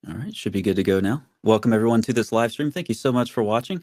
All right, should be good to go now. Welcome everyone to this live stream. Thank you so much for watching.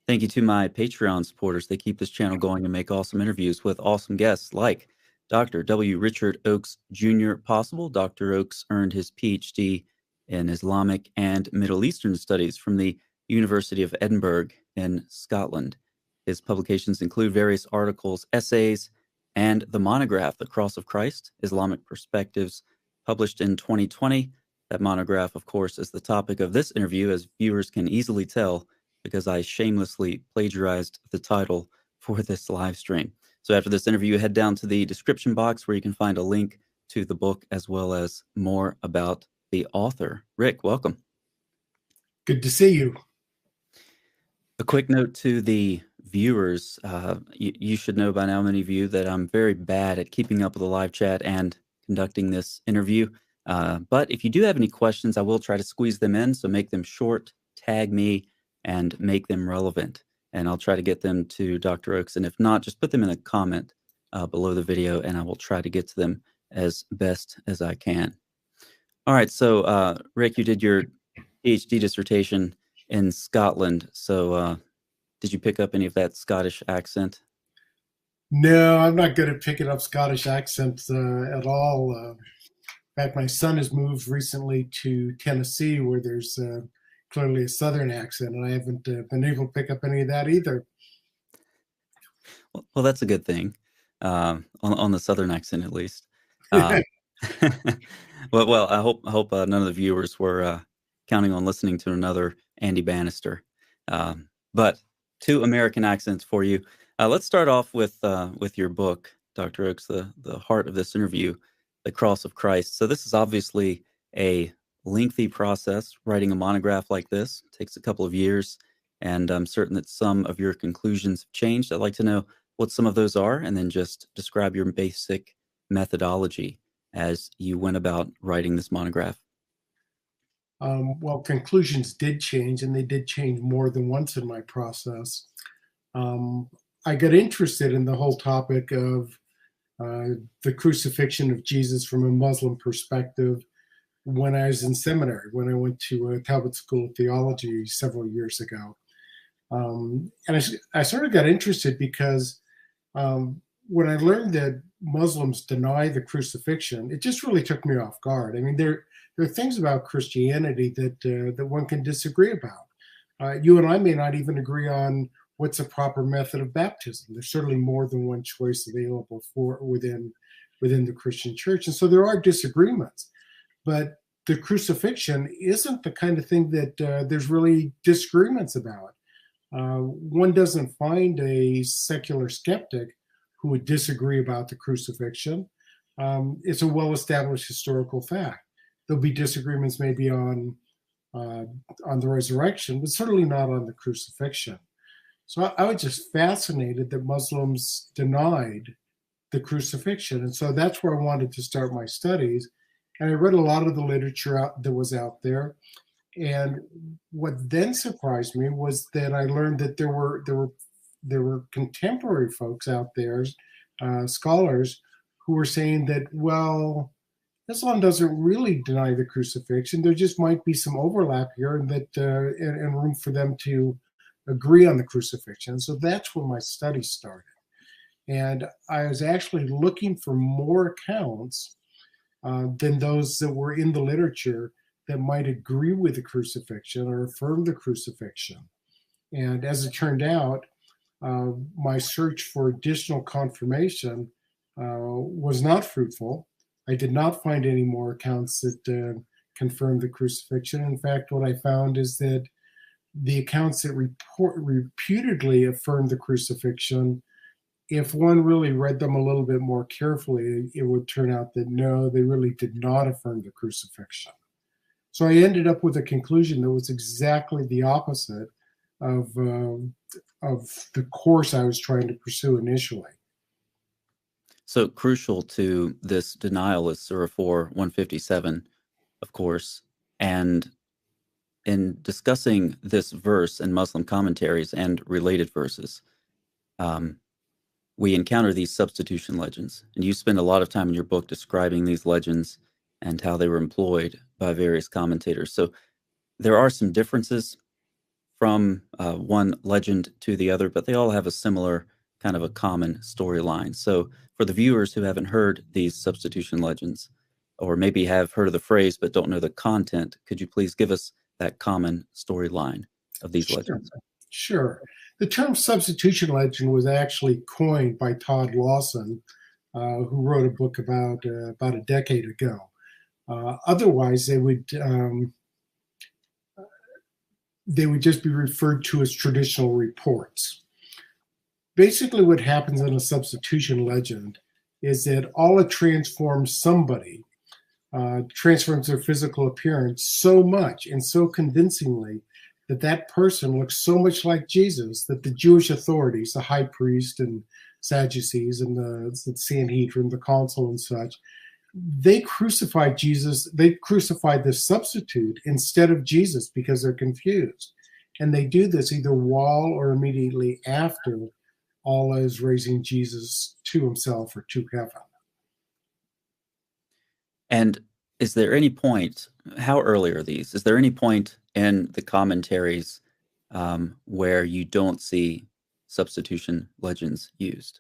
Thank you to my Patreon supporters. They keep this channel going and make awesome interviews with awesome guests like Dr. W. Richard Oakes Jr. possible. Dr. Oakes earned his PhD in Islamic and Middle Eastern Studies from the University of Edinburgh in Scotland. His publications include various articles, essays, and the monograph, The Cross of Christ, Islamic Perspectives, published in 2020. That monograph, of course, is the topic of this interview, as viewers can easily tell, because I shamelessly plagiarized the title for this live stream. So after this interview, head down to the description box where you can find a link to the book as well as more about the author. Rick, welcome. Good to see you. A quick note to the viewers. You should know by now, many of you, that I'm very bad at keeping up with the live chat and conducting this interview. But if you do have any questions, I will try to squeeze them in. So make them short, tag me, and make them relevant. And I'll try to get them to Dr. Oakes. And if not, just put them in a comment below the video, and I will try to get to them as best as I can. All right. So, Rick, you did your PhD dissertation in Scotland. So did you pick up any of that Scottish accent? No, I'm not good at picking up Scottish accents at all. In fact, my son has moved recently to Tennessee, where there's clearly a Southern accent, and I haven't been able to pick up any of that either. Well, that's a good thing, on the Southern accent at least. Well, I hope none of the viewers were counting on listening to another Andy Bannister. But two American accents for you. Let's start off with your book, Dr. Oakes, the heart of this interview, The Cross of Christ. So this is obviously a lengthy process. Writing a monograph like this takes a couple of years, and I'm certain that some of your conclusions have changed. I'd like to know what some of those are, and then just describe your basic methodology as you went about writing this monograph. Well, conclusions did change, and they did change more than once in my process. I got interested in the whole topic of the crucifixion of Jesus from a Muslim perspective when I was in seminary, when I went to Talbot School of Theology several years ago. And I sort of got interested because when I learned that Muslims deny the crucifixion, it just really took me off guard. I mean, there are things about Christianity that one can disagree about. You and I may not even agree on what's a proper method of baptism. There's certainly more than one choice available within the Christian church. And so there are disagreements. But the crucifixion isn't the kind of thing that there's really disagreements about. One doesn't find a secular skeptic who would disagree about the crucifixion. It's a well-established historical fact. There'll be disagreements maybe on the resurrection, but certainly not on the crucifixion. So I was just fascinated that Muslims denied the crucifixion. And so that's where I wanted to start my studies. And I read a lot of the literature that was out there. And what then surprised me was that I learned that there were contemporary folks out there, scholars, who were saying that, well, Islam doesn't really deny the crucifixion. There just might be some overlap here, and room for them to agree on the crucifixion. So that's when my study started. And I was actually looking for more accounts than those that were in the literature that might agree with the crucifixion or affirm the crucifixion. And as it turned out, my search for additional confirmation was not fruitful. I did not find any more accounts that confirmed the crucifixion. In fact, what I found is that the accounts that reputedly affirmed the crucifixion, if one really read them a little bit more carefully, it would turn out that no, they really did not affirm the crucifixion. So I ended up with a conclusion that was exactly the opposite of the course I was trying to pursue initially. So crucial to this denial is Surah 4:157, of course. And in discussing this verse in Muslim commentaries and related verses, we encounter these substitution legends. And you spend a lot of time in your book describing these legends and how they were employed by various commentators. So there are some differences from one legend to the other, but they all have a similar kind of a common storyline. So, for the viewers who haven't heard these substitution legends, or maybe have heard of the phrase but don't know the content, could you please give us that common storyline of these Sure. legends? Sure. The term substitution legend was actually coined by Todd Lawson, who wrote a book about a decade ago. Otherwise, they would just be referred to as traditional reports. Basically, what happens in a substitution legend is that Allah transforms somebody, transforms their physical appearance so much and so convincingly that that person looks so much like Jesus that the Jewish authorities, the high priest and Sadducees and the Sanhedrin, the council and such, they crucified Jesus. They crucified the substitute instead of Jesus because they're confused. And they do this either while or immediately after Allah is raising Jesus to himself or to heaven. And is there any point, how early are these? Is there any point in the commentaries where you don't see substitution legends used?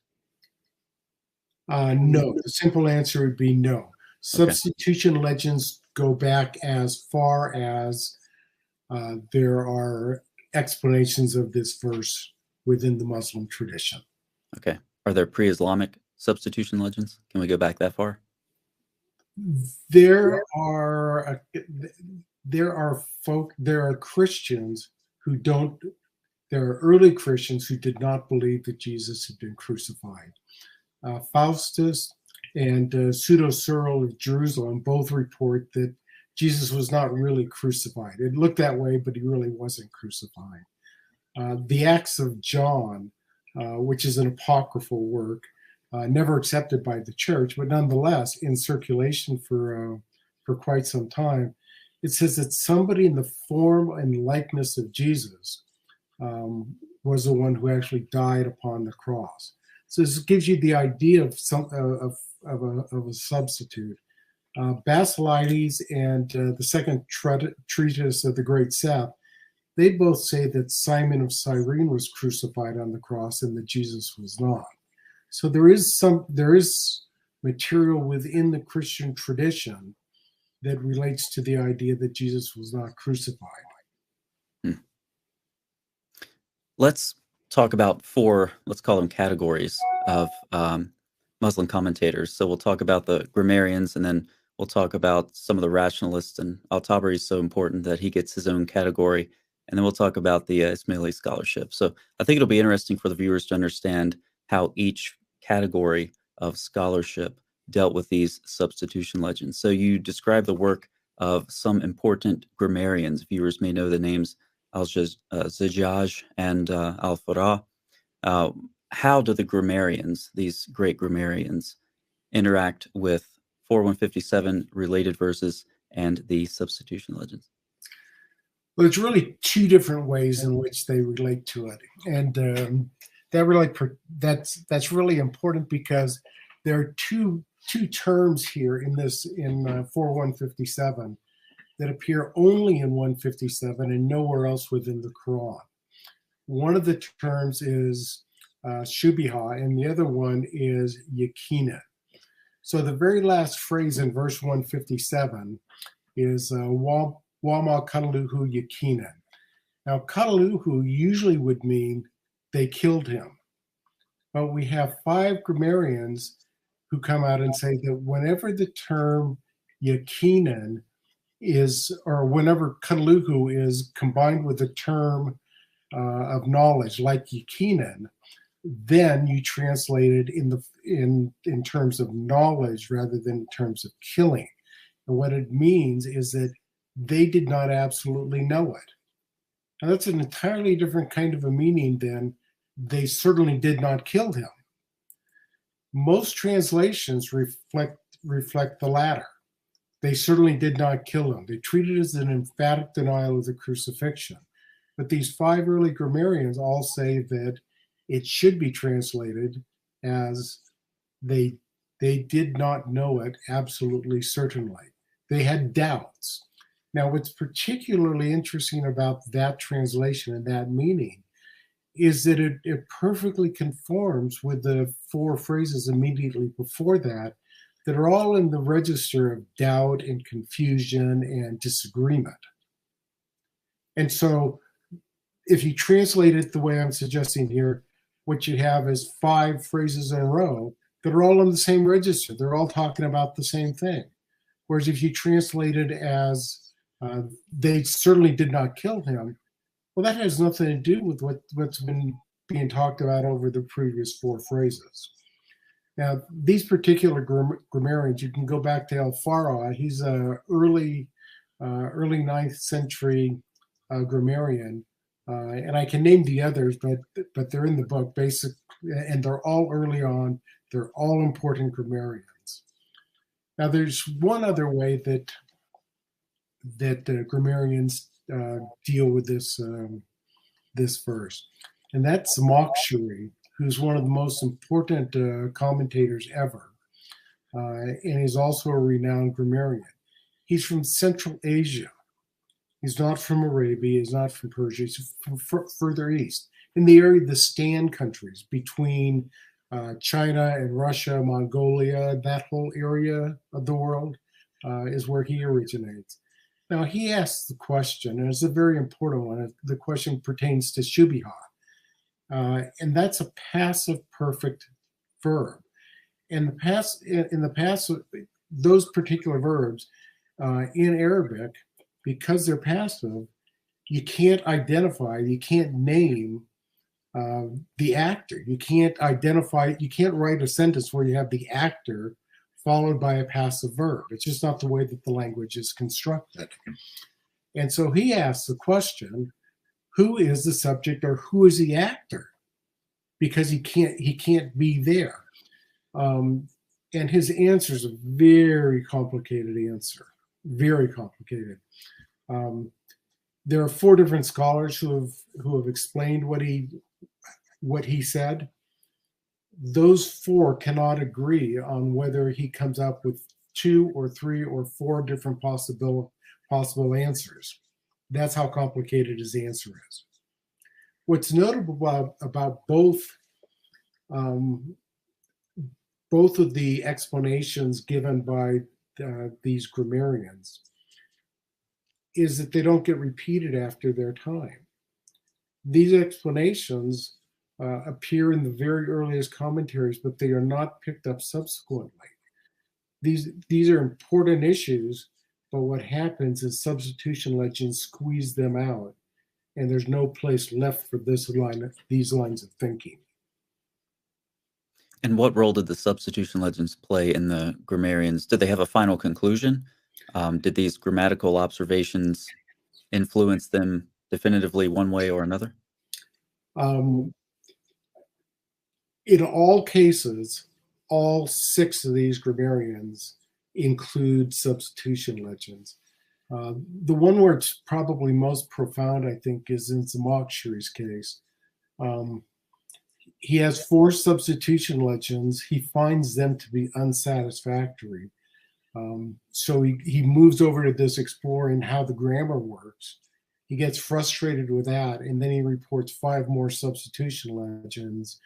No, the simple answer would be no. Okay. Substitution legends go back as far as there are explanations of this verse within the Muslim tradition. Okay. Are there pre-Islamic substitution legends? Can we go back that far? There are Christians who don't. There are early Christians who did not believe that Jesus had been crucified. Faustus and Pseudo Cyril of Jerusalem both report that Jesus was not really crucified. It looked that way, but he really wasn't crucified. The Acts of John, which is an apocryphal work, never accepted by the church, but nonetheless in circulation for quite some time, it says that somebody in the form and likeness of Jesus was the one who actually died upon the cross. So this gives you the idea of a substitute. Basilides and the second treatise of the Great Seth, they both say that Simon of Cyrene was crucified on the cross and that Jesus was not. So there is material within the Christian tradition that relates to the idea that Jesus was not crucified. Let's talk about four, let's call them categories of Muslim commentators. So we'll talk about the grammarians, and then we'll talk about some of the rationalists, and Al-Tabari is so important that he gets his own category. And then we'll talk about the Ismaili scholarship. So I think it'll be interesting for the viewers to understand how each category of scholarship dealt with these substitution legends. So you describe the work of some important grammarians. Viewers may know the names Al-Zajjaj and Al-Farah. How do the grammarians, these great grammarians, interact with 4157 related verses and the substitution legends? Well, it's really two different ways in which they relate to it, and that's really important because there are two terms here in 4157 that appear only in 157 and nowhere else within the Quran. One of the terms is shubiha, and the other one is yakina. So the very last phrase in verse 157 is wama kataluhu yakina. Now, kataluhu usually would mean they killed him. But we have five grammarians who come out and say that whenever the term yakinan is, or whenever kataluhu is combined with the term of knowledge, like yakinan, then you translate it in terms of knowledge rather than in terms of killing. And what it means is that they did not absolutely know it. Now that's an entirely different kind of a meaning than they certainly did not kill him. Most translations reflect the latter. They certainly did not kill him. They treated it as an emphatic denial of the crucifixion. But these five early grammarians all say that it should be translated as they did not know it absolutely certainly. They had doubts. Now, what's particularly interesting about that translation and that meaning is that it perfectly conforms with the four phrases immediately before that that are all in the register of doubt and confusion and disagreement. And so if you translate it the way I'm suggesting here, what you have is five phrases in a row that are all in the same register. They're all talking about the same thing. Whereas if you translate it as they certainly did not kill him, well, that has nothing to do with what's been being talked about over the previous four phrases. Now, these particular grammarians, you can go back to Al-Farah. He's a early 9th century grammarian, and I can name the others, but they're in the book, basically, and they're all early on. They're all important grammarians. Now, there's one other way that grammarians deal with this verse, and that's Makshari, who's one of the most important commentators ever, and he's also a renowned grammarian. He's from Central Asia. He's not from Arabia. He's not from Persia. He's from further east, in the area of the Stan countries between China and Russia, Mongolia. That whole area of the world is where he originates. Now, he asks the question, and it's a very important one. The question pertains to Shubiha, and that's a passive perfect verb. In the past, those particular verbs in Arabic, because they're passive, you can't identify, you can't name the actor. You can't identify, you can't write a sentence where you have the actor followed by a passive verb. It's just not the way that the language is constructed. And so he asks the question, who is the subject or who is the actor? Because he can't be there. And his answer is a very complicated answer, very complicated. There are four different scholars who have explained what he said. Those four cannot agree on whether he comes up with two or three or four different possible answers. That's how complicated his answer is. What's notable about both of the explanations given by these grammarians is that they don't get repeated after their time. These explanations appear in the very earliest commentaries, but they are not picked up subsequently. These are important issues, but what happens is substitution legends squeeze them out, and there's no place left for these lines of thinking. And what role did the substitution legends play in the grammarians? Did they have a final conclusion? Did these grammatical observations influence them definitively one way or another? In all cases, all six of these grammarians include substitution legends. The one where it's probably most profound, I think, is in Zamakshari's case. He has four substitution legends. He finds them to be unsatisfactory. So he moves over to this exploring how the grammar works. He gets frustrated with that, and then he reports five more substitution legends,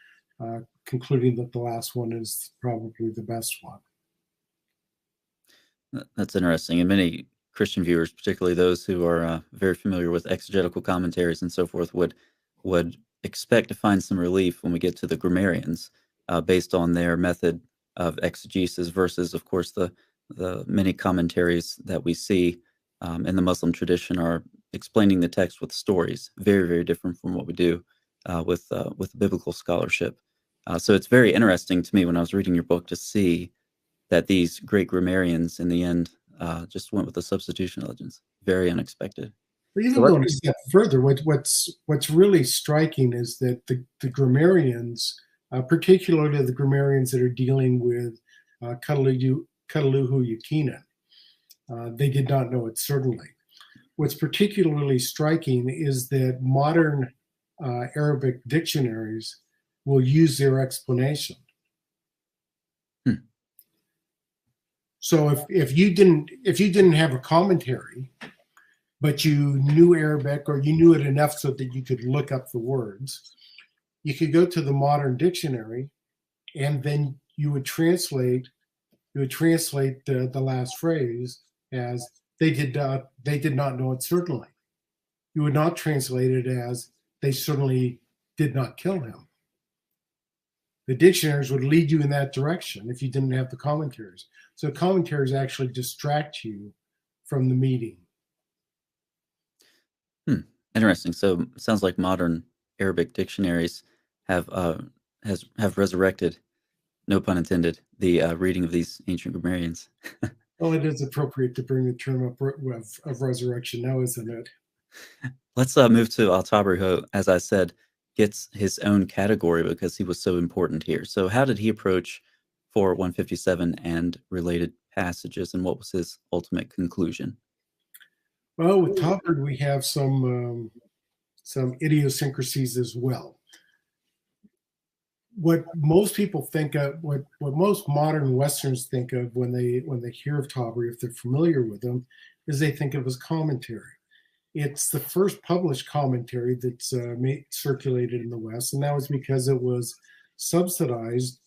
concluding that the last one is probably the best one. That's interesting. And many Christian viewers, particularly those who are very familiar with exegetical commentaries and so forth, would expect to find some relief when we get to the grammarians based on their method of exegesis versus, of course, the many commentaries that we see in the Muslim tradition are explaining the text with stories, very, very different from what we do with biblical scholarship. So it's very interesting to me when I was reading your book to see that these great grammarians in the end just went with the substitution legends. Very unexpected. But even going a step further, what's really striking is that the grammarians, particularly the grammarians that are dealing with Kataluhu Yakinan, they did not know it, certainly. What's particularly striking is that modern Arabic dictionaries will use their explanation. So if you didn't have a commentary, but you knew Arabic or you knew it enough so that you could look up the words, you could go to the modern dictionary, and then you would translate the last phrase as they did not know it certainly. You would not translate it as they certainly did not kill him. The dictionaries would lead you in that direction if you didn't have the commentaries. So commentaries actually distract you from the meaning. Interesting. So sounds like modern Arabic dictionaries have resurrected, no pun intended, the reading of these ancient grammarians. Well, it is appropriate to bring the term up of resurrection now, isn't it? Let's move to Al-Tabari, who, as I said, gets his own category because he was so important here. So how did he approach 4157 and related passages, and what was his ultimate conclusion? Well, with Tabari, we have some idiosyncrasies as well. What most people think of, what most modern Westerns think of when they hear of Tabari, if they're familiar with him, is they think of his commentary. It's the first published commentary that's circulated in the West, and that was because it was subsidized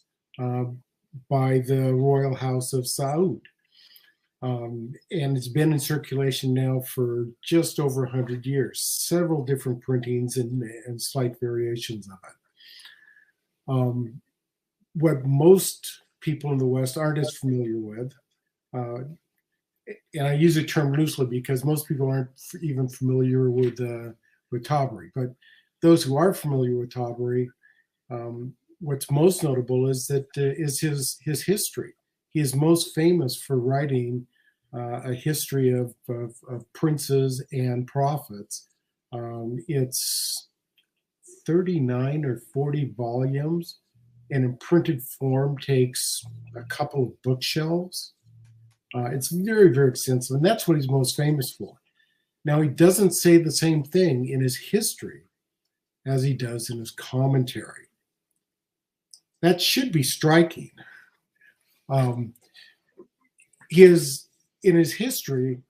by the royal house of Saud. And it's been in circulation now for just over 100 years, several different printings and slight variations of it. What most people in the West aren't as familiar with, and I use the term loosely because most people aren't even familiar with Tabari, but those who are familiar with Tabari, what's most notable is that is his history. He is most famous for writing a history of princes and prophets. It's 39 or 40 volumes, and in printed form takes a couple of bookshelves. It's very, very extensive, and that's what he's most famous for. Now, he doesn't say the same thing in his history as he does in his commentary. That should be striking. In his history,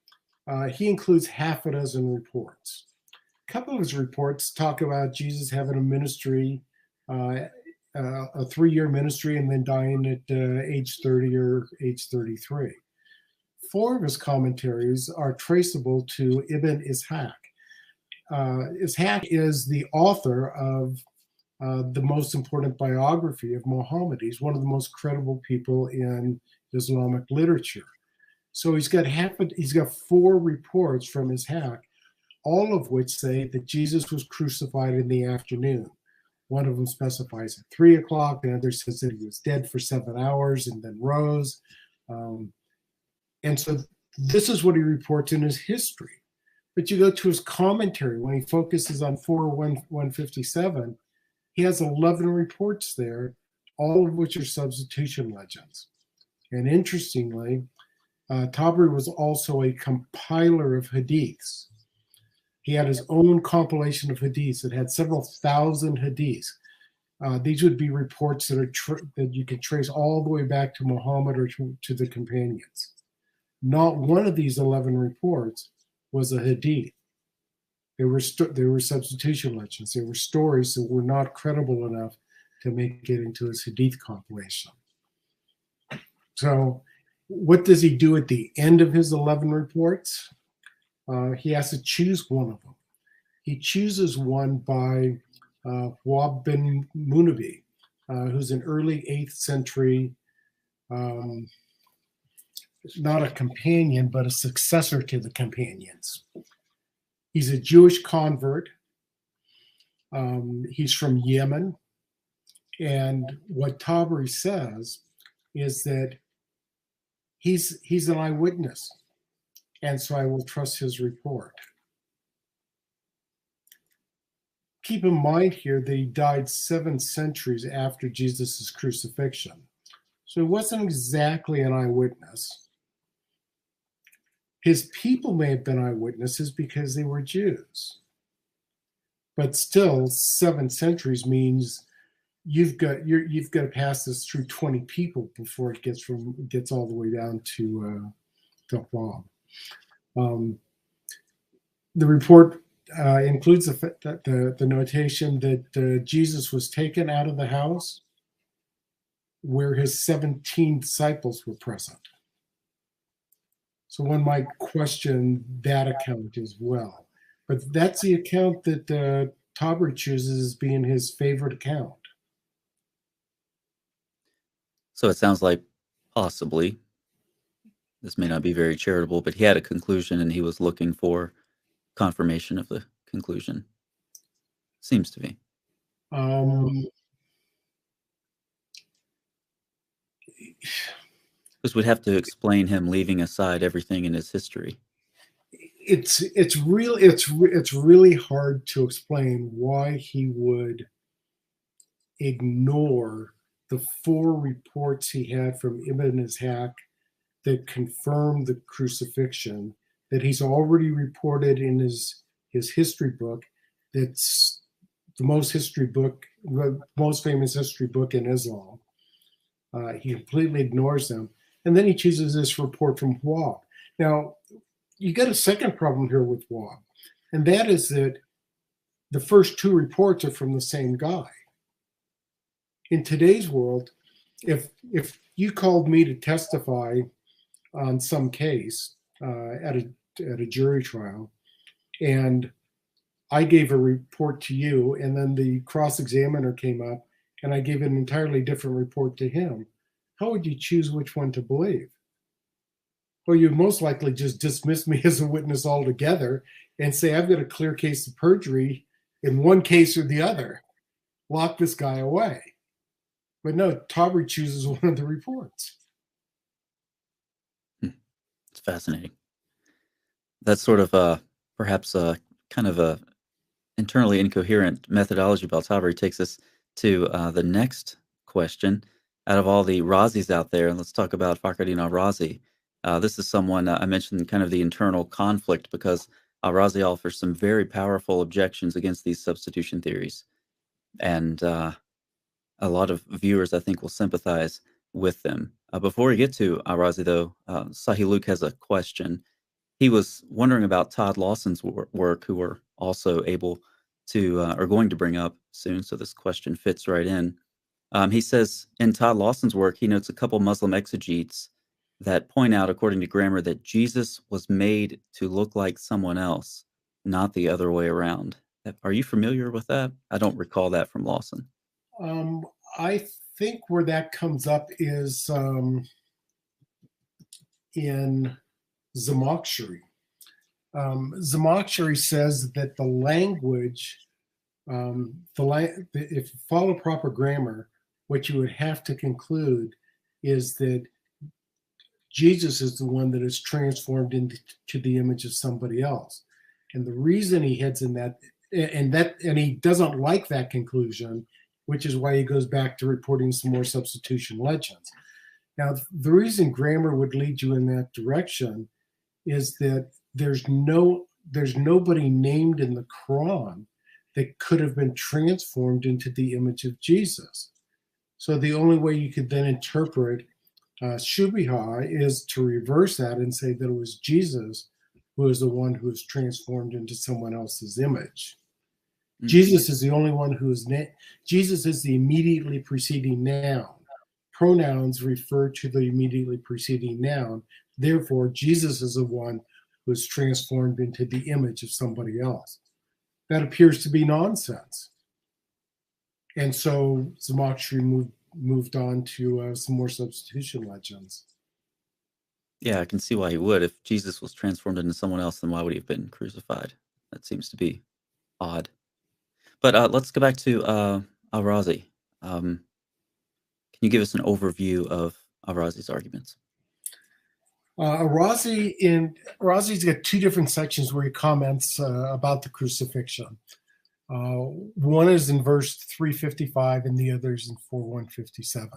he includes half a dozen reports. A couple of his reports talk about Jesus having a ministry, a 3-year ministry, and then dying at age 30 or age 33. 4 of his commentaries are traceable to Ibn Ishaq. Ishaq is the author of the most important biography of Muhammad. He's one of the most credible people in Islamic literature. So he's got 4 reports from Ishaq, all of which say that Jesus was crucified in the afternoon. One of them specifies at 3 o'clock. The other says that he was dead for 7 hours and then rose. And so this is what he reports in his history. But you go to his commentary when he focuses on 4:157, he has 11 reports there, all of which are substitution legends. And interestingly, Tabari was also a compiler of hadiths. He had his own compilation of hadiths that had several thousand hadiths. These would be reports that you can trace all the way back to Muhammad or to the companions. Not one of these 11 reports was a hadith. They were substitution legends. They were stories that were not credible enough to make it into his hadith compilation. So what does he do at the end of his 11 reports? He has to choose one of them. He chooses one by Wahb bin Munabi, who's an early 8th century, not a companion, but a successor to the companions. He's a Jewish convert. He's from Yemen. And what Tabari says is that he's an eyewitness, and so I will trust his report. Keep in mind here that he died 7 centuries after Jesus' crucifixion. So he wasn't exactly an eyewitness. His people may have been eyewitnesses because they were Jews. But still, 7 centuries means you've got to pass this through 20 people before it gets all the way down to Wahb. The report includes the notation that Jesus was taken out of the house where his 17 disciples were present. So one might question that account as well. But that's the account that Tabri chooses as being his favorite account. So it sounds like possibly, this may not be very charitable, but he had a conclusion and he was looking for confirmation of the conclusion. Seems to be. Because we'd have to explain him leaving aside everything in his history. It's really hard to explain why he would ignore the 4 reports he had from Ibn Ishaq that confirmed the crucifixion that he's already reported in his history book. That's the most famous history book in Islam. He completely ignores them, and then he chooses this report from Wahb. Now, you get a second problem here with Wahb, and that is that the first 2 reports are from the same guy. In today's world, if you called me to testify on some case at a jury trial, and I gave a report to you, and then the cross-examiner came up, and I gave an entirely different report to him, how would you choose which one to believe? Well, you'd most likely just dismiss me as a witness altogether and say, I've got a clear case of perjury in one case or the other. Lock this guy away. But no, Tabri chooses one of the reports. It's fascinating. That's sort of perhaps kind of a internally incoherent methodology about Tabri takes us to the next question. Out of all the Razis out there, and let's talk about Fakhruddin al-Razi. This is someone I mentioned kind of the internal conflict because al-Razi offers some very powerful objections against these substitution theories. And a lot of viewers, I think, will sympathize with them. Before we get to al-Razi, though, Sahih Luke has a question. He was wondering about Todd Lawson's work, who we're also able to, or going to bring up soon, so this question fits right in. He says, in Todd Lawson's work, he notes a couple Muslim exegetes that point out, according to grammar, that Jesus was made to look like someone else, not the other way around. Are you familiar with that? I don't recall that from Lawson. I think where that comes up is in Zamakhshari. Zamakhshari says that the language, if you follow proper grammar, what you would have to conclude is that Jesus is the one that is transformed into the image of somebody else. And the reason he heads in that, and he doesn't like that conclusion, which is why he goes back to reporting some more substitution legends. Now, the reason grammar would lead you in that direction is that there's nobody named in the Quran that could have been transformed into the image of Jesus. So the only way you could then interpret Shubiha is to reverse that and say that it was Jesus who is the one who is transformed into someone else's image. Mm-hmm. Jesus is the only one who is Jesus is the immediately preceding noun. Pronouns refer to the immediately preceding noun. Therefore, Jesus is the one who is transformed into the image of somebody else. That appears to be nonsense. And so Zamakhshari moved on to some more substitution legends. Yeah, I can see why he would. If Jesus was transformed into someone else, then why would he have been crucified? That seems to be odd. But let's go back to al-Razi. Can you give us an overview of al-Razi's arguments? Razi's got 2 different sections where he comments about the crucifixion. One is in verse 355 and the other is in 4157.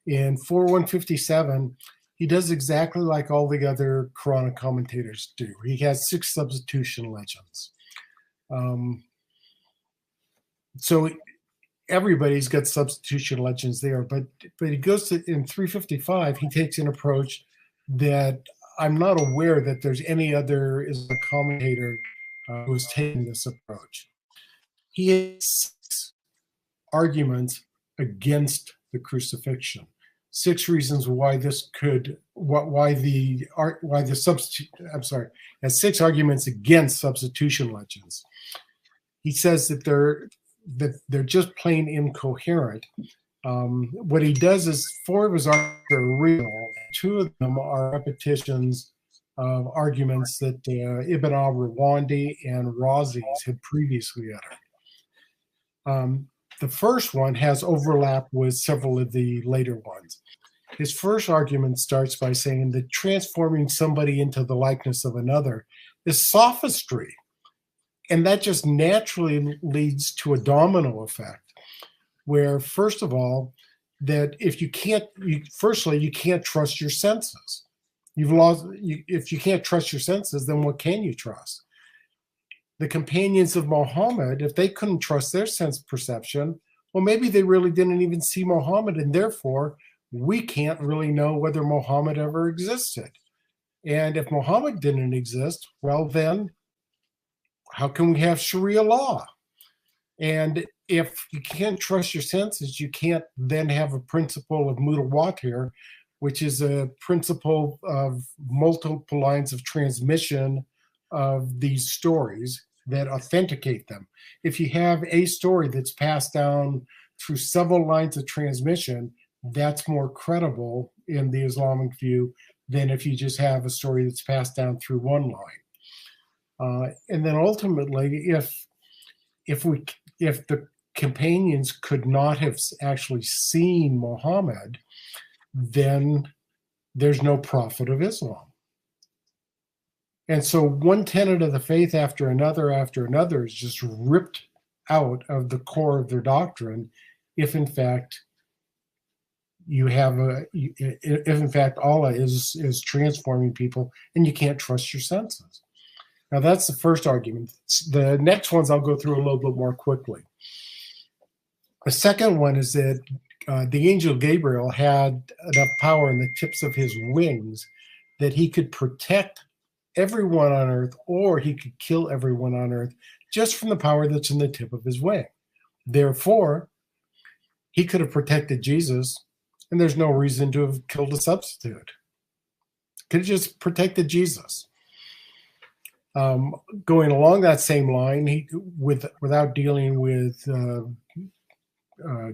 In 4157, he does exactly like all the other Quranic commentators do. He has 6 substitution legends. So everybody's got substitution legends there, but he goes to, in 355, he takes an approach that I'm not aware that there's any other Islamic commentator who is taking this approach. He has 6 arguments against the crucifixion. 6 reasons why this could, why the substitute. I'm sorry, has 6 arguments against substitution legends. He says that they're just plain incoherent. What he does is 4 of his arguments are real. 2 of them are repetitions of arguments that Ibn al-Rawandi and Razis had previously uttered. The first one has overlap with several of the later ones. His first argument starts by saying that transforming somebody into the likeness of another is sophistry. And that just naturally leads to a domino effect, where, first of all, that if you can't, firstly, you can't trust your senses. If you can't trust your senses, then what can you trust? The companions of Muhammad, if they couldn't trust their sense perception, well, maybe they really didn't even see Muhammad, and therefore we can't really know whether Muhammad ever existed. And if Muhammad didn't exist, well, then how can we have Sharia law? And if you can't trust your senses, you can't then have a principle of mutawatir, which is a principle of multiple lines of transmission of these stories that authenticate them. If you have a story that's passed down through several lines of transmission, that's more credible in the Islamic view than if you just have a story that's passed down through one line. And then ultimately, if the companions could not have actually seen Muhammad, then there's no prophet of Islam. And so one tenet of the faith after another is just ripped out of the core of their doctrine if in fact Allah is transforming people and you can't trust your senses. Now that's the first argument. The next ones I'll go through a little bit more quickly. The second one is that the angel Gabriel had enough power in the tips of his wings that he could protect everyone on earth, or he could kill everyone on earth just from the power that's in the tip of his wing. Therefore, he could have protected Jesus, and there's no reason to have killed a substitute. Could have just protected Jesus. Going along that same line, without dealing with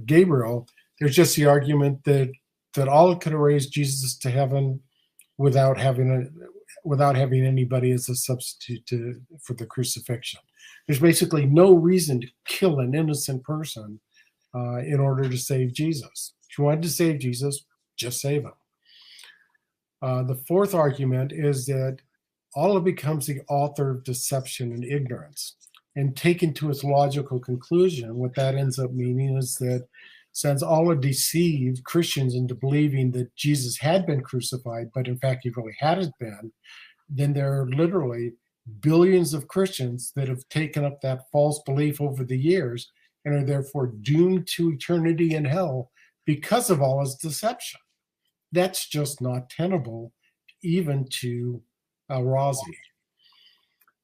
Gabriel, there's just the argument that Allah could have raised Jesus to heaven without having anybody as a substitute for the crucifixion. There's basically no reason to kill an innocent person in order to save Jesus. If you wanted to save Jesus, just save him. The fourth argument is that Allah becomes the author of deception and ignorance. And taken to its logical conclusion, what that ends up meaning is that since Allah deceived Christians into believing that Jesus had been crucified, but in fact he really hadn't been, then there are literally billions of Christians that have taken up that false belief over the years and are therefore doomed to eternity in hell because of Allah's deception. That's just not tenable, even to Al-Razi.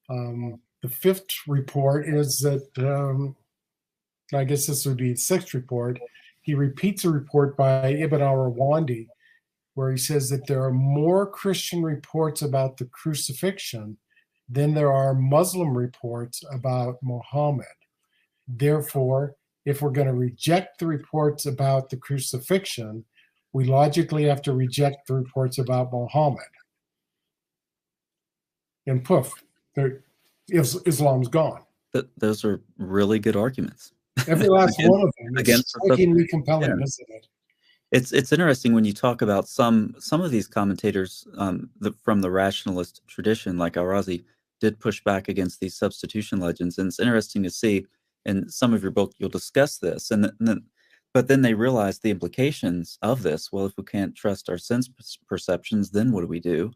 The fifth report is that, I guess this would be the sixth report, he repeats a report by Ibn al-Rawandi where he says that there are more Christian reports about the crucifixion than there are Muslim reports about Muhammad. Therefore, if we're going to reject the reports about the crucifixion, we logically have to reject the reports about Muhammad. And poof, Islam's gone. Those are really good arguments. Every last one of them. It's strikingly compelling, isn't it? It's interesting when you talk about some of these commentators from the rationalist tradition, like Al-Razi, did push back against these substitution legends, and it's interesting to see. In some of your book, you'll discuss this, but then they realize the implications of this. Well, if we can't trust our sense perceptions, then what do we do?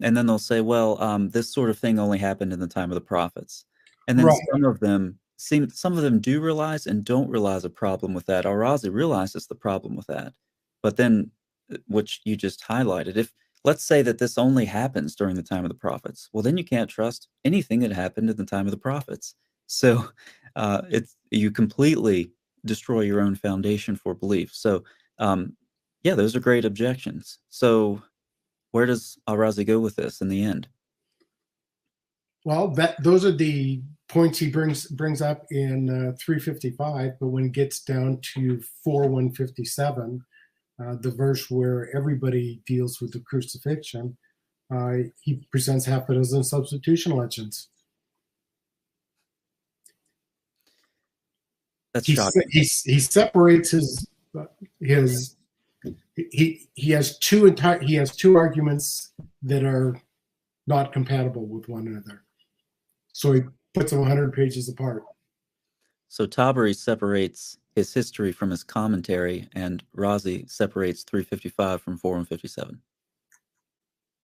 And then they'll say, well, this sort of thing only happened in the time of the prophets. And then some of them do realize and don't realize a problem with that. Al-Razi realizes the problem with that. But then, which you just highlighted, if let's say that this only happens during the time of the prophets. Well, then you can't trust anything that happened in the time of the prophets. So it's you completely destroy your own foundation for belief. So yeah, those are great objections. So where does Al-Razi go with this in the end? Well, those are the points he brings up in 355, but when it gets down to 4157, the verse where everybody deals with the crucifixion, he presents half a dozen substitution legends. That's He shocking. he separates his he has two arguments that are not compatible with one another. So he puts them 100 pages apart. So Tabari separates his history from his commentary, and Razi separates 355 from 4157.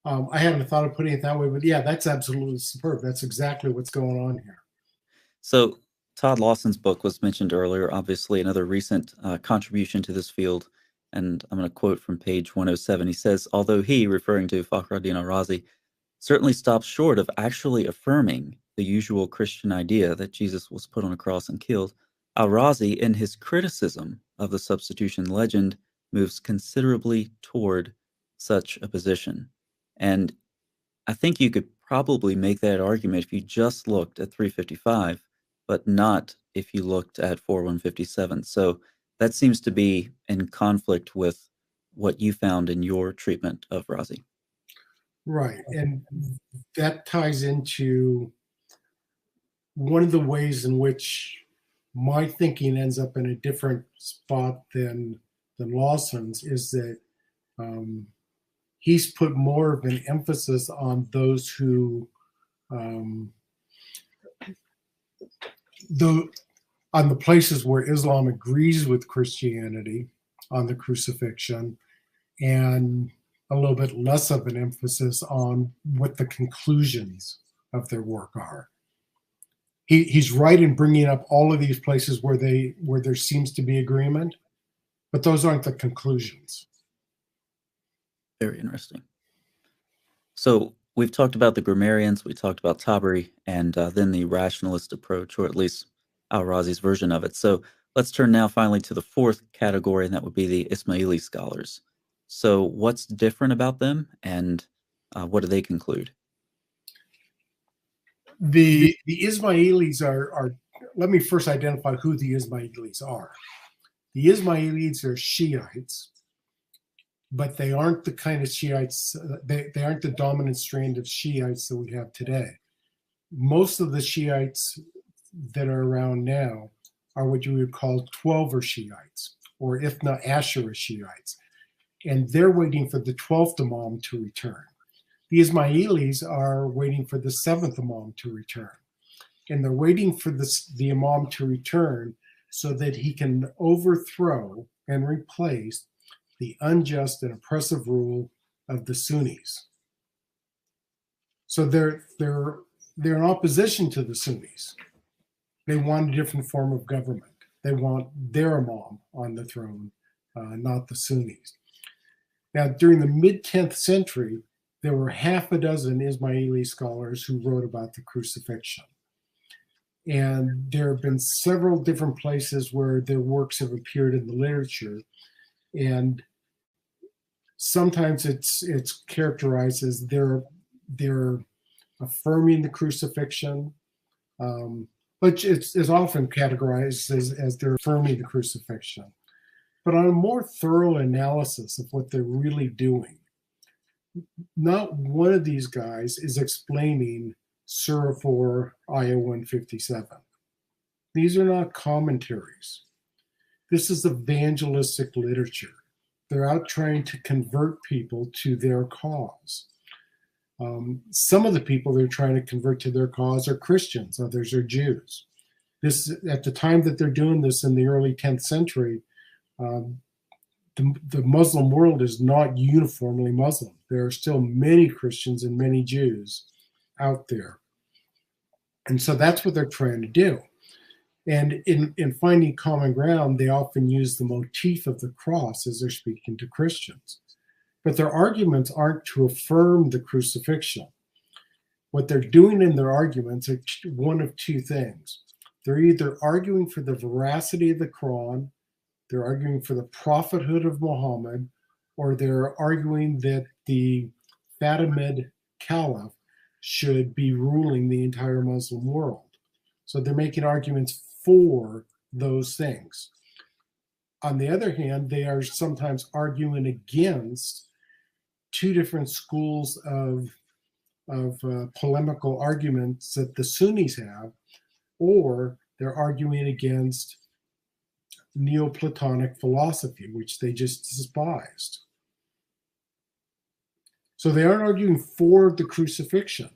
I haven't thought of putting it that way, but yeah, that's absolutely superb. That's exactly what's going on here. So Todd Lawson's book was mentioned earlier, obviously another recent contribution to this field. And I'm going to quote from page 107. He says, although he, referring to Fakhruddin al-Razi, certainly stops short of actually affirming the usual Christian idea that Jesus was put on a cross and killed, al-Razi, in his criticism of the substitution legend, moves considerably toward such a position. And I think you could probably make that argument if you just looked at 355, but not if you looked at 4157. So that seems to be in conflict with what you found in your treatment of Razi. Right. And that ties into one of the ways in which my thinking ends up in a different spot than Lawson's is that he's put more of an emphasis on those who on the places where Islam agrees with Christianity on the crucifixion, and a little bit less of an emphasis on what the conclusions of their work are. He's right in bringing up all of these places where there seems to be agreement, but those aren't the conclusions. Very interesting. So we've talked about the grammarians, we talked about Tabari, and then the rationalist approach, or at least al-Razi's version of it. So let's turn now finally to the fourth category, and that would be the Ismaili scholars. So what's different about them, and what do they conclude? The Ismailis are, let me first identify who the Ismailis are. The Ismailis are Shiites, but they aren't the kind of Shiites, they aren't the dominant strand of Shiites that we have today. Most of the Shiites that are around now are what you would call 12er Shiites, or if not Ashura Shiites. And they're waiting for the 12th Imam to return. The Ismailis are waiting for the 7th Imam to return. And they're waiting for the Imam to return so that he can overthrow and replace the unjust and oppressive rule of the Sunnis. So they're in opposition to the Sunnis. They want a different form of government. They want their Imam on the throne, not the Sunnis. Now, during the mid-10th century, there were half a dozen Ismaili scholars who wrote about the crucifixion. And there have been several different places where their works have appeared in the literature. And sometimes it's characterized as they're affirming the crucifixion, but it's often categorized as they're affirming the crucifixion. But on a more thorough analysis of what they're really doing, not one of these guys is explaining Surah 4, Ayah 157. These are not commentaries. This is evangelistic literature. They're out trying to convert people to their cause. Some of the people they're trying to convert to their cause are Christians, others are Jews. This, at the time that they're doing this in the early 10th century, the Muslim world is not uniformly Muslim. There are still many Christians and many Jews out there. And so that's what they're trying to do. And in finding common ground, they often use the motif of the cross as they're speaking to Christians. But their arguments aren't to affirm the crucifixion. What they're doing in their arguments are one of two things. They're either arguing for the veracity of the Quran, they're arguing for the prophethood of Muhammad, or they're arguing that the Fatimid Caliph should be ruling the entire Muslim world. So they're making arguments for those things. On the other hand, they are sometimes arguing against two different schools of polemical arguments that the Sunnis have, or they're arguing against Neoplatonic philosophy, which they just despised. So they aren't arguing for the crucifixion.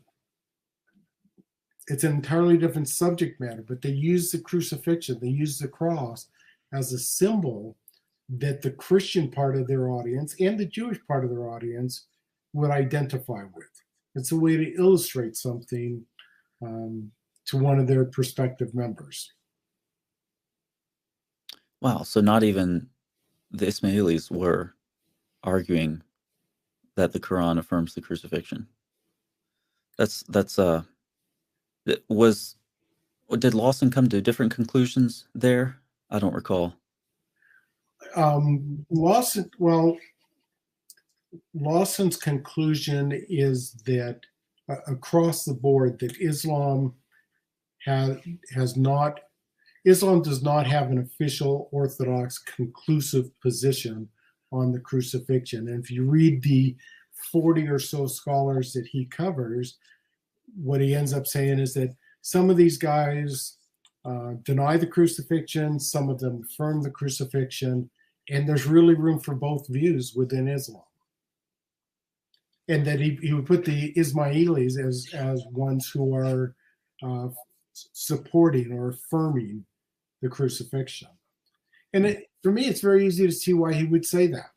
It's an entirely different subject matter, but they use the crucifixion, they use the cross as a symbol that the Christian part of their audience and the Jewish part of their audience would identify with. It's a way to illustrate something to one of their prospective members. Wow. So not even the Ismailis were arguing that the Quran affirms the crucifixion. Did Lawson come to different conclusions there? I don't recall. Lawson's conclusion is that across the board that Islam does not have an official orthodox conclusive position on the crucifixion. And if you read the 40 or so scholars that he covers, what he ends up saying is that some of these guys deny the crucifixion, some of them affirm the crucifixion, and there's really room for both views within Islam. And that he would put the Ismailis as ones who are supporting or affirming the crucifixion. And for me, it's very easy to see why he would say that.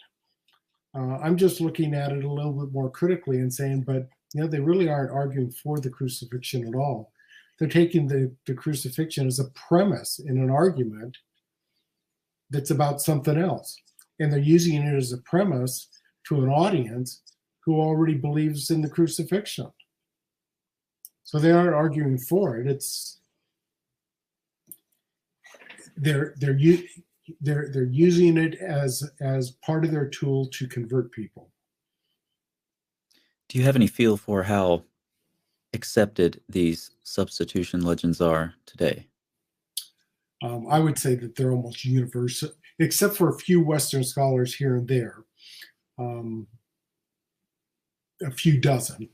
I'm just looking at it a little bit more critically and saying, but they really aren't arguing for the crucifixion at all. They're taking the crucifixion as a premise in an argument that's about something else. And they're using it as a premise to an audience who already believes in the crucifixion. So they aren't arguing for it. They're using it as part of their tool to convert people. Do you have any feel for how accepted these substitution legends are today? I would say that they're almost universal, except for a few Western scholars here and there, a few dozen.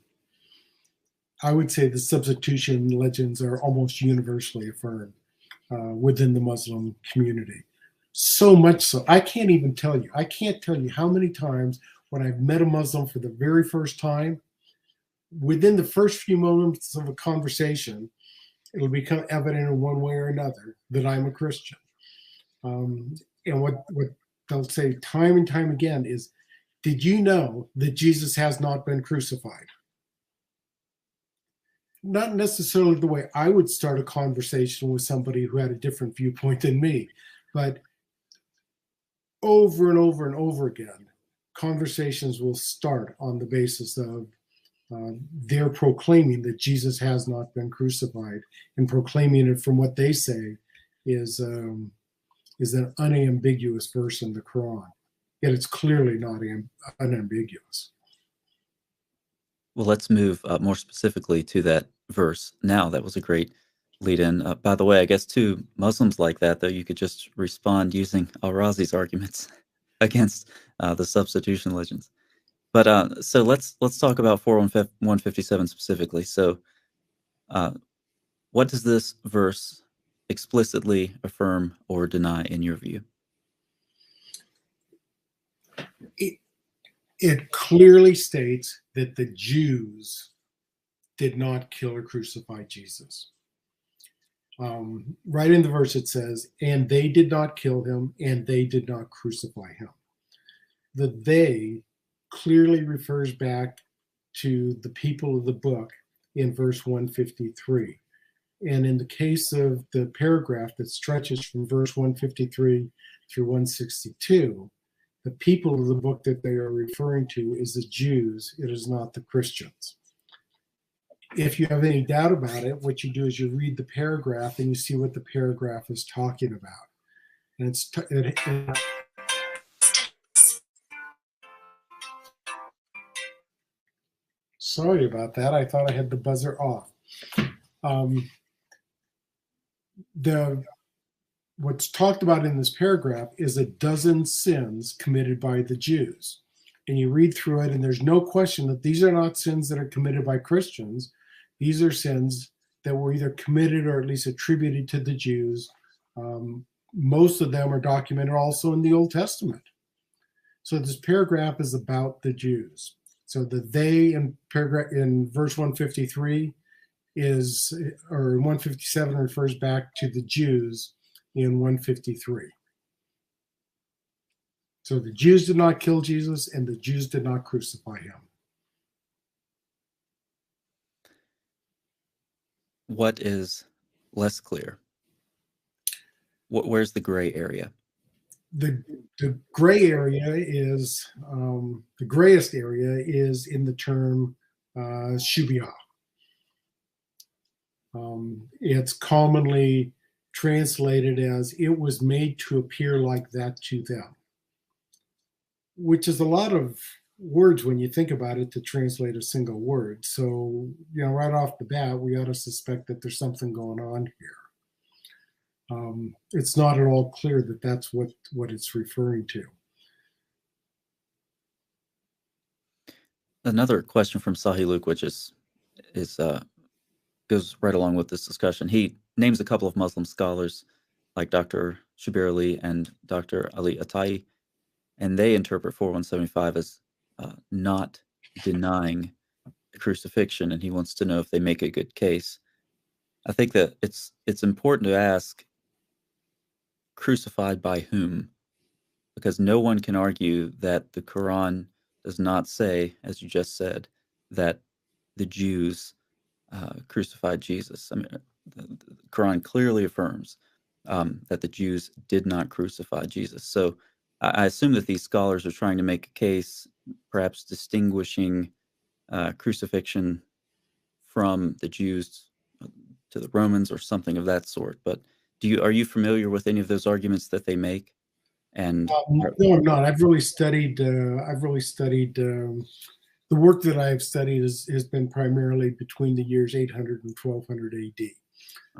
I would say the substitution legends are almost universally affirmed within the Muslim community. So much so, I can't tell you how many times when I've met a Muslim for the very first time, within the first few moments of a conversation, it'll become evident in one way or another that I'm a Christian. And what they'll say time and time again is, did you know that Jesus has not been crucified? Not necessarily the way I would start a conversation with somebody who had a different viewpoint than me, but over and over and over again, conversations will start on the basis of they're proclaiming that Jesus has not been crucified, and proclaiming it from what they say is an unambiguous verse in the Quran. Yet it's clearly not unambiguous. Well, let's move more specifically to that verse now. That was a great lead-in. By the way, I guess to Muslims like that, though, you could just respond using Al-Razi's arguments against the substitution legends. But so let's talk about 4:157 specifically. So what does this verse explicitly affirm or deny in your view? It clearly states that the Jews did not kill or crucify Jesus. Right in the verse it says, and they did not kill him, and they did not crucify him. The they clearly refers back to the people of the book in verse 153. And in the case of the paragraph that stretches from verse 153 through 162, The people of the book that they are referring to is the Jews. It is not the Christians. If you have any doubt about it, what you do is you read the paragraph and you see what the paragraph is talking about. And sorry about that. I thought I had the buzzer off. What's talked about in this paragraph is a dozen sins committed by the Jews. And you read through it, and there's no question that these are not sins that are committed by Christians. These are sins that were either committed or at least attributed to the Jews. Most of them are documented also in the Old Testament. So this paragraph is about the Jews. So the they in verse 153 or 157 refers back to the Jews in 153. So the Jews did not kill Jesus, and the Jews did not crucify him. What is less clear? Where's the gray area? The gray area is the grayest area is in the term shubia. It's commonly translated as "it was made to appear like that to them," which is a lot of words when you think about it to translate a single word. So, right off the bat, we ought to suspect that there's something going on here. It's not at all clear that that's what it's referring to. Another question from Sahih Luke, which goes right along with this discussion. He names a couple of Muslim scholars like Dr. Shabir Ali and Dr. Ali Atai, and they interpret 4175 as not denying the crucifixion, and he wants to know if they make a good case. I think that it's important to ask, crucified by whom? Because no one can argue that the Quran does not say, as you just said, that the Jews crucified Jesus. I mean, the Quran clearly affirms that the Jews did not crucify Jesus. So I assume that these scholars are trying to make a case, perhaps distinguishing crucifixion from the Jews to the Romans or something of that sort. But are you familiar with any of those arguments that they make? And no, I'm not. I've really studied. The work that I've studied has been primarily between the years 800 and 1200 AD.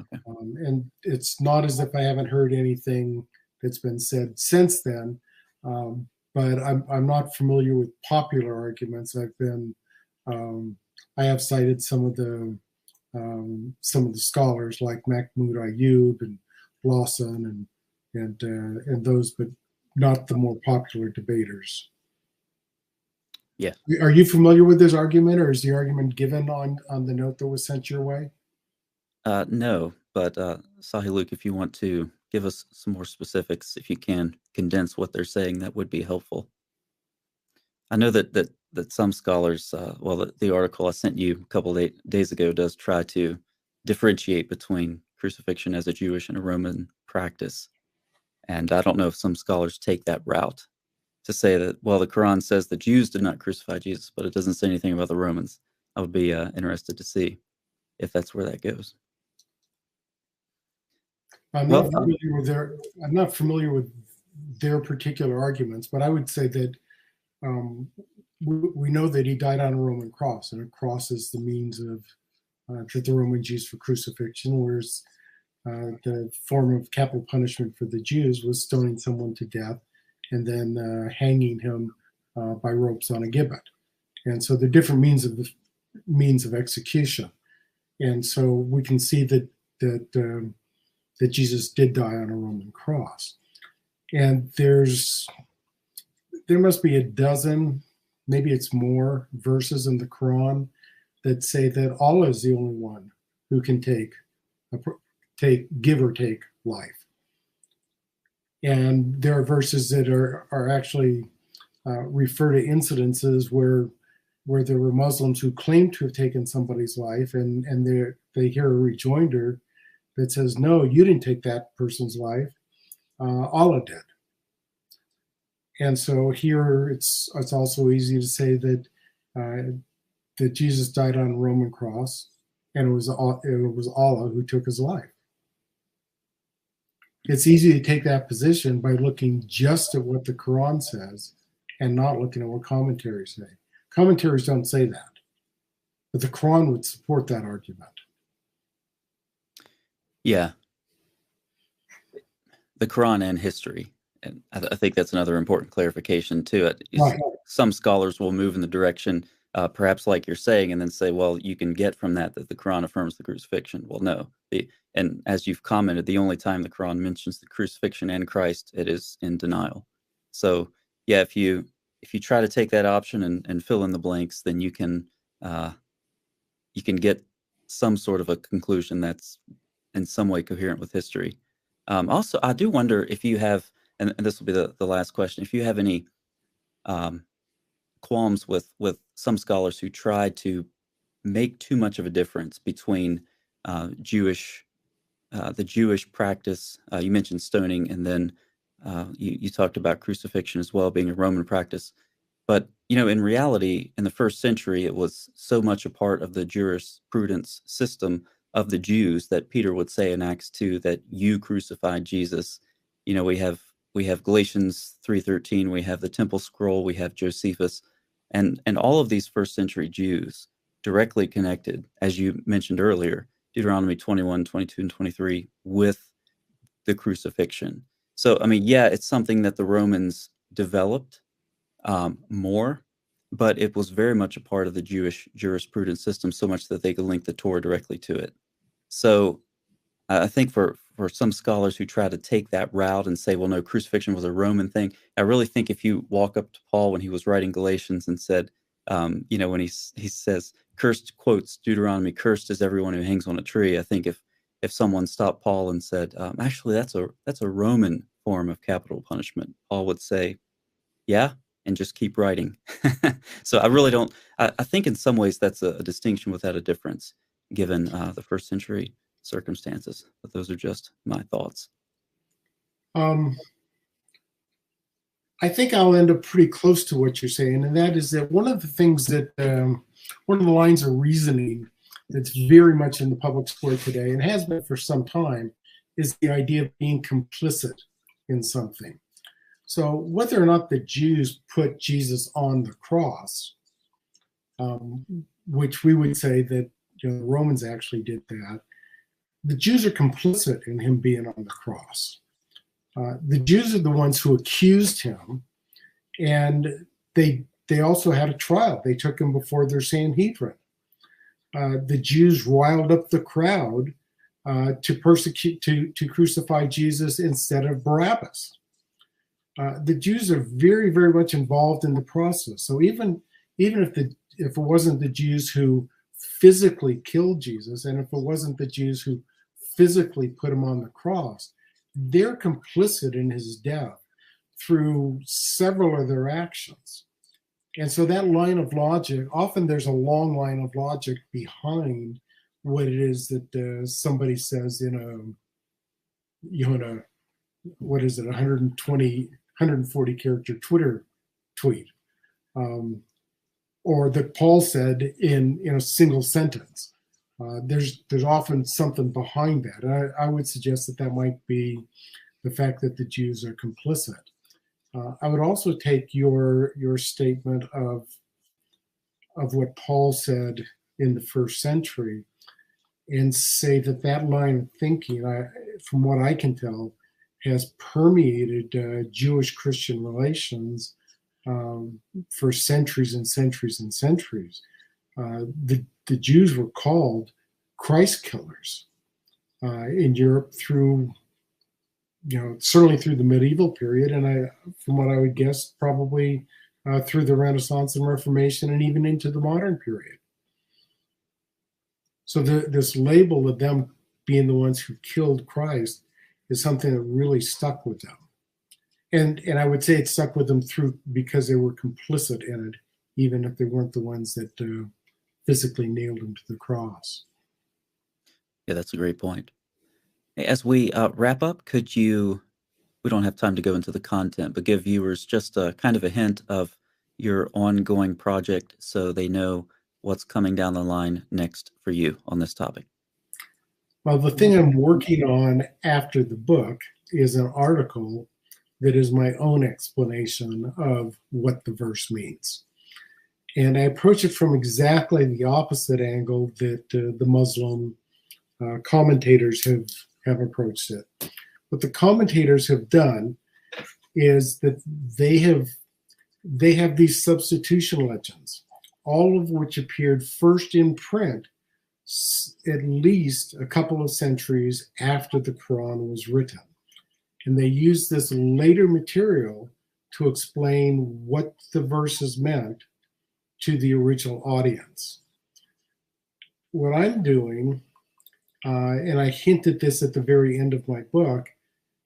Okay. And it's not as if I haven't heard anything that's been said since then. But I'm not familiar with popular arguments. I have cited some of the scholars like Mahmoud Ayub and Lawson and those, but not the more popular debaters. Yeah. Are you familiar with this argument, or is the argument given on the note that was sent your way? No, but Sahih Luke, if you want to give us some more specifics, if you can condense what they're saying, that would be helpful. I know that some scholars, the article I sent you a couple of days ago does try to differentiate between crucifixion as a Jewish and a Roman practice. And I don't know if some scholars take that route to say that, well, the Quran says the Jews did not crucify Jesus, but it doesn't say anything about the Romans. I would be interested to see if that's where that goes. I'm not familiar with their particular arguments, but I would say that we know that he died on a Roman cross, and a cross is the means of that the Romans used for crucifixion, whereas the form of capital punishment for the Jews was stoning someone to death and then hanging him by ropes on a gibbet. And so they're different means of execution. And so we can see that Jesus did die on a Roman cross. And there must be a dozen, maybe it's more, verses in the Quran that say that Allah is the only one who can give or take life. And there are verses that are actually refer to incidences where there were Muslims who claimed to have taken somebody's life, and they hear a rejoinder that says, no, you didn't take that person's life. Allah did. And so here it's also easy to say that that Jesus died on a Roman cross, and it was Allah who took his life. It's easy to take that position by looking just at what the Quran says and not looking at what commentaries say. Commentaries don't say that, but the Quran would support that argument. Yeah, the Quran and history. And I think that's another important clarification to it. Right. Some scholars will move in the direction, perhaps like you're saying, and then say, well, you can get from that the Quran affirms the crucifixion. Well, no. And as you've commented, the only time the Quran mentions the crucifixion and Christ, it is in denial. So, yeah, if you try to take that option and fill in the blanks, then you can get some sort of a conclusion that's in some way coherent with history. Also, I do wonder if you have, and this will be the last question, if you have any qualms with some scholars who try to make too much of a difference between the Jewish practice. You mentioned stoning, and then you talked about crucifixion as well being a Roman practice. But, in reality, in the first century, it was so much a part of the jurisprudence system of the Jews that Peter would say in Acts 2 that you crucified Jesus. We have Galatians 3:13, we have the temple scroll, we have Josephus, and all of these first century Jews directly connected, as you mentioned earlier, Deuteronomy 21, 22, and 23 with the crucifixion. So, I mean, yeah, it's something that the Romans developed more, but it was very much a part of the Jewish jurisprudence system, so much that they could link the Torah directly to it. So I think for some scholars who try to take that route and say, well, no, crucifixion was a Roman thing, I really think if you walk up to Paul when he was writing Galatians and said, when he says, cursed, quotes Deuteronomy, cursed is everyone who hangs on a tree. I think if someone stopped Paul and said, actually, that's a Roman form of capital punishment, Paul would say, yeah, and just keep writing. So I really don't. I think in some ways that's a distinction without a difference, given the first century circumstances. But those are just my thoughts. I think I'll end up pretty close to what you're saying, and that is that one of the things that one of the lines of reasoning that's very much in the public square today, and has been for some time, is the idea of being complicit in something. So whether or not the Jews put Jesus on the cross, which we would say that the Romans actually did that, the Jews are complicit in him being on the cross. The Jews are the ones who accused him, and they also had a trial. They took him before their Sanhedrin. The Jews riled up the crowd to persecute, to crucify Jesus instead of Barabbas. The Jews are very, very much involved in the process. So even if it wasn't the Jews who physically killed Jesus, and if it wasn't the Jews who physically put him on the cross, they're complicit in his death through several of their actions. And so that line of logic, often there's a long line of logic behind what it is that somebody says in a what is it, 140 character Twitter tweet, or that Paul said in a single sentence. There's often something behind that. I would suggest that might be the fact that the Jews are complicit. I would also take your statement of what Paul said in the first century and say that line of thinking, from what I can tell, has permeated Jewish-Christian relations for centuries and centuries and centuries. The Jews were called Christ killers in Europe through, certainly through the medieval period, and from what I would guess, probably through the Renaissance and Reformation, and even into the modern period. So this label of them being the ones who killed Christ is something that really stuck with them. And I would say it stuck with them because they were complicit in it, even if they weren't the ones that physically nailed him to the cross. Yeah, that's a great point. As we wrap up, could you we don't have time to go into the content, but give viewers just a kind of a hint of your ongoing project so they know what's coming down the line next for you on this topic. Well, the thing I'm working on after the book is an article that is my own explanation of what the verse means. And I approach it from exactly the opposite angle that the Muslim commentators have approached it. What the commentators have done is that they have these substitution legends, all of which appeared first in print at least a couple of centuries after the Quran was written. And they used this later material to explain what the verses meant to the original audience. What I'm doing, and I hint at this at the very end of my book,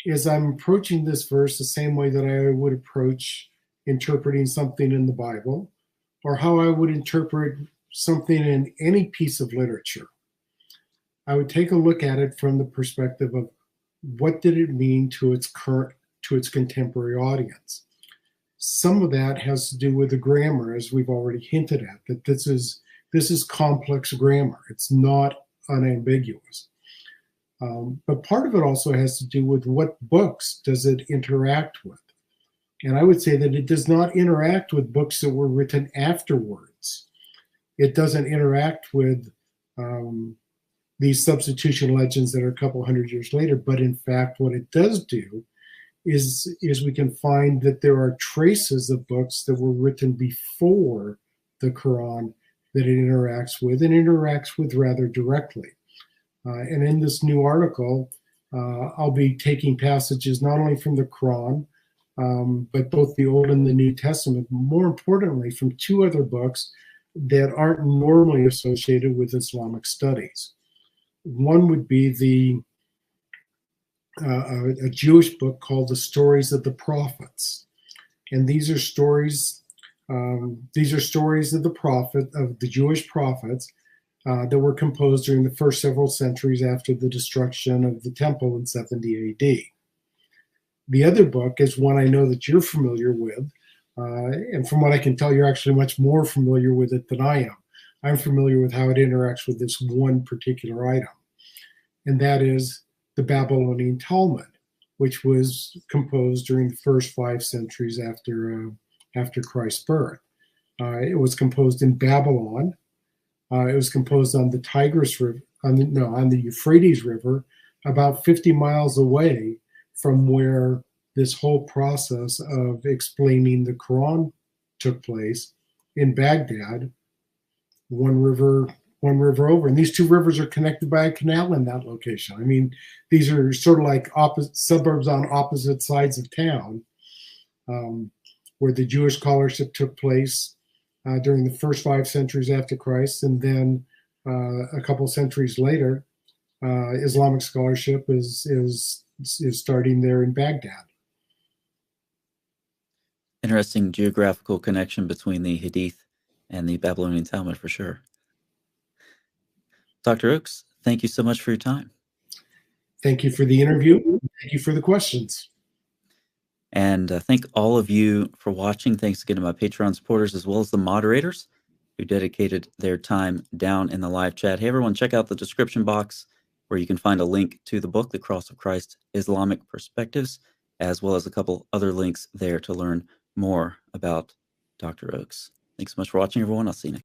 is I'm approaching this verse the same way that I would approach interpreting something in the Bible, or how I would interpret something in any piece of literature. I would take a look at it from the perspective of what did it mean to its contemporary audience. Some of that has to do with the grammar, as we've already hinted at, that this is complex grammar. It's not unambiguous. But part of it also has to do with what books does it interact with. And I would say that it does not interact with books that were written afterwards. It doesn't interact with these substitution legends that are a couple hundred years later. But in fact, what it does do is we can find that there are traces of books that were written before the Quran that it interacts with, and interacts with rather directly. And in this new article, I'll be taking passages not only from the Quran, but both the Old and the New Testament, more importantly, from two other books that aren't normally associated with Islamic studies. One would be a Jewish book called The Stories of the Prophets. And these are stories of the Jewish prophets that were composed during the first several centuries after the destruction of the temple in 70 AD. The other book is one I know that you're familiar with, and from what I can tell, you're actually much more familiar with it than I am. I'm familiar with how it interacts with this one particular item, and that is the Babylonian Talmud, which was composed during the first 5 centuries after Christ's birth. It was composed in Babylon. It was composed on the Tigris River, on the Euphrates River, about 50 miles away from where this whole process of explaining the Quran took place, in Baghdad, one river over. And these two rivers are connected by a canal in that location. I mean, these are sort of like suburbs on opposite sides of town, where the Jewish scholarship took place during the first 5 centuries after Christ, and then a couple centuries later, Islamic scholarship is starting there in Baghdad. Interesting geographical connection between the Hadith and the Babylonian Talmud, for sure. Dr. Oakes, thank you so much for your time. Thank you for the interview. Thank you for the questions. And thank all of you for watching. Thanks again to my Patreon supporters, as well as the moderators who dedicated their time down in the live chat. Hey, everyone, check out the description box where you can find a link to the book, The Cross of Christ, Islamic Perspectives, as well as a couple other links there to learn more about Dr. Oakes. Thanks so much for watching, everyone. I'll see you next time.